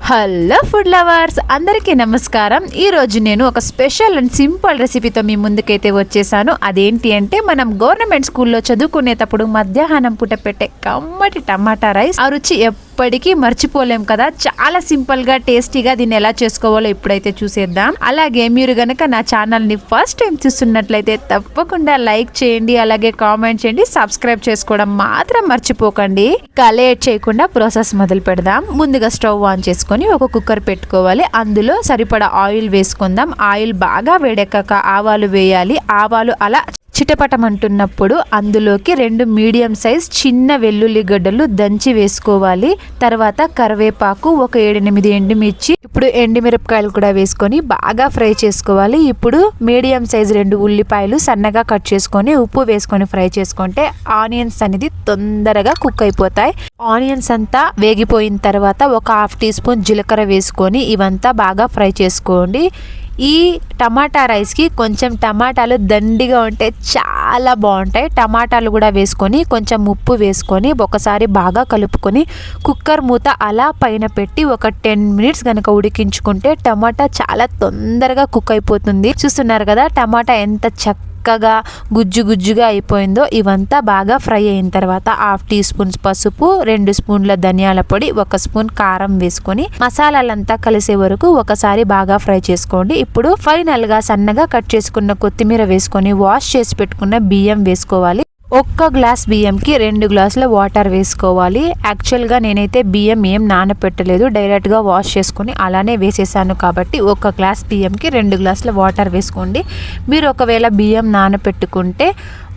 Hello food lovers అందరికీ నమస్కారం. ఈరోజు నేను ఒక స్పెషల్ అండ్ సింపుల్ రెసిపీతో మీ ముందుకైతే వచ్చేసాను. అదేంటి అంటే మనం గవర్నమెంట్ స్కూల్లో చదువుకునేటప్పుడు మధ్యాహ్నం పూట పెట్టే కమ్మటి టమాటా రైస్. ఆ రుచి ఎప్పటికీ మర్చిపోలేం కదా. చాలా సింపుల్ గా టేస్టీగా దీన్ని ఎలా చేసుకోవాలో ఇప్పుడైతే చూసేద్దాం. అలాగే మీరు గనక నా ఛానల్ ని ఫస్ట్ టైం చూస్తున్నట్లయితే తప్పకుండా లైక్ చేయండి, అలాగే కామెంట్ చేయండి, సబ్స్క్రైబ్ చేసుకోవడం మాత్రం మర్చిపోకండి. ఇక లేట్ చేయకుండా ప్రాసెస్ మొదలు పెడదాం. ముందుగా స్టవ్ ఆన్ చేసుకొని ఒక కుక్కర్ పెట్టుకోవాలి. అందులో సరిపడా ఆయిల్ వేసుకుందాం. ఆయిల్ బాగా వేడెక్కాక ఆవాలు వేయాలి. ఆవాలు అలా చిటపటమంటున్నప్పుడు అందులోకి 2 మీడియం సైజ్ చిన్న వెల్లుల్లి గడ్డలు దంచి వేసుకోవాలి. తర్వాత కరివేపాకు, ఒక 7-8 ఎండుమిర్చి, ఇప్పుడు ఎండుమిరపకాయలు కూడా వేసుకొని బాగా ఫ్రై చేసుకోవాలి. ఇప్పుడు మీడియం సైజ్ 2 ఉల్లిపాయలు సన్నగా కట్ చేసుకొని ఉప్పు వేసుకొని ఫ్రై చేసుకుంటే ఆనియన్స్ అనేది తొందరగా కుక్ అయిపోతాయి. ఆనియన్స్ అంతా వేగిపోయిన తర్వాత ఒక 1/2 టీ స్పూన్ జీలకర్ర వేసుకొని ఇవంతా బాగా ఫ్రై చేసుకోండి. ఈ టమాటా రైస్కి కొంచెం టమాటాలు దండిగా ఉంటే చాలా బాగుంటాయి. టమాటాలు కూడా వేసుకొని కొంచెం ఉప్పు వేసుకొని ఒకసారి బాగా కలుపుకొని కుక్కర్ మూత అలా పైన పెట్టి ఒక 10 మినిట్స్ కనుక ఉడికించుకుంటే టమాటా చాలా తొందరగా కుక్ అయిపోతుంది. చూస్తున్నారు కదా టమాటా ఎంత చక్కగా గుజ్జుగా అయిపోయిందో. ఇవంతా బాగా ఫ్రై అయిన తర్వాత 1/2 టీ స్పూన్స్ పసుపు, 2 స్పూన్ల ధనియాల పొడి, 1 స్పూన్ కారం వేసుకొని మసాలాలంతా కలిసే వరకు ఒకసారి బాగా ఫ్రై చేసుకోండి. ఇప్పుడు ఫైనల్ గా సన్నగా కట్ చేసుకున్న కొత్తిమీర వేసుకొని వాష్ చేసి పెట్టుకున్న బియ్యం వేసుకోవాలి. 1 గ్లాస్ బియ్యంకి 2 గ్లాసుల వాటర్ వేసుకోవాలి. యాక్చువల్గా నేనైతే బియ్యం ఏం నానపెట్టలేదు, డైరెక్ట్గా వాష్ చేసుకుని అలానే వేసేసాను కాబట్టి 1 గ్లాస్ బియ్యంకి 2 గ్లాసుల వాటర్ వేసుకోండి. మీరు ఒకవేళ బియ్యం నానపెట్టుకుంటే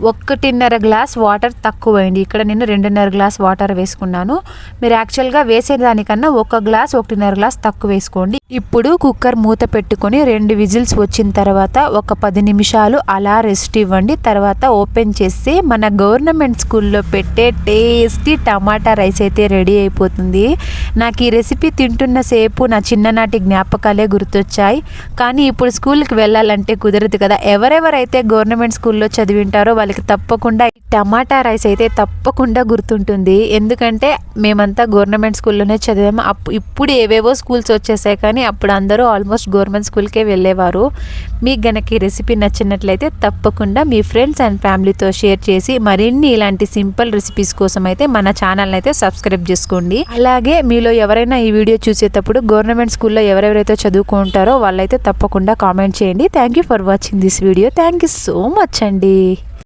1.5 గ్లాస్ వాటర్ తక్కువైంది. ఇక్కడ నేను 2.5 గ్లాస్ వాటర్ వేసుకున్నాను. మీరు యాక్చువల్గా వేసేదానికన్నా 1 గ్లాస్ 1.5 గ్లాస్ తక్కువ వేసుకోండి. ఇప్పుడు కుక్కర్ మూత పెట్టుకొని 2 విజిల్స్ వచ్చిన తర్వాత ఒక 10 నిమిషాలు అలా రెస్ట్ ఇవ్వండి. తర్వాత ఓపెన్ చేసి మన గవర్నమెంట్ స్కూల్లో పెట్టే టేస్టీ టమాటా రైస్ అయితే రెడీ అయిపోతుంది. నాకు ఈ రెసిపీ తింటున్న సేపు నా చిన్ననాటి జ్ఞాపకాలే గుర్తొచ్చాయి. కానీ ఇప్పుడు స్కూల్కి వెళ్ళాలంటే కుదరదు కదా. ఎవరెవరైతే గవర్నమెంట్ స్కూల్లో చదివింటారో వాళ్ళకి తప్పకుండా ఈ టమాటా రైస్ అయితే తప్పకుండా గుర్తుంటుంది. ఎందుకంటే మేమంతా గవర్నమెంట్ స్కూల్లోనే చదివాము. ఇప్పుడు ఏవేవో స్కూల్స్ వచ్చేసాయి, కానీ అప్పుడు అందరూ ఆల్మోస్ట్ గవర్నమెంట్ స్కూల్కే వెళ్ళేవారు. మీకు గనక ఈ రెసిపీ నచ్చినట్లయితే తప్పకుండా మీ ఫ్రెండ్స్ అండ్ ఫ్యామిలీతో షేర్ చేసి మరిన్ని ఇలాంటి సింపుల్ రెసిపీస్ కోసం అయితే మన ఛానల్ అయితే సబ్స్క్రైబ్ చేసుకోండి. అలాగే మీలో ఎవరైనా ఈ వీడియో చూసేటప్పుడు గవర్నమెంట్ స్కూల్లో ఎవరెవరైతే చదువుకుంటారో వాళ్ళైతే తప్పకుండా కామెంట్ చేయండి. Thank you for watching this video. Thank you so much అండి.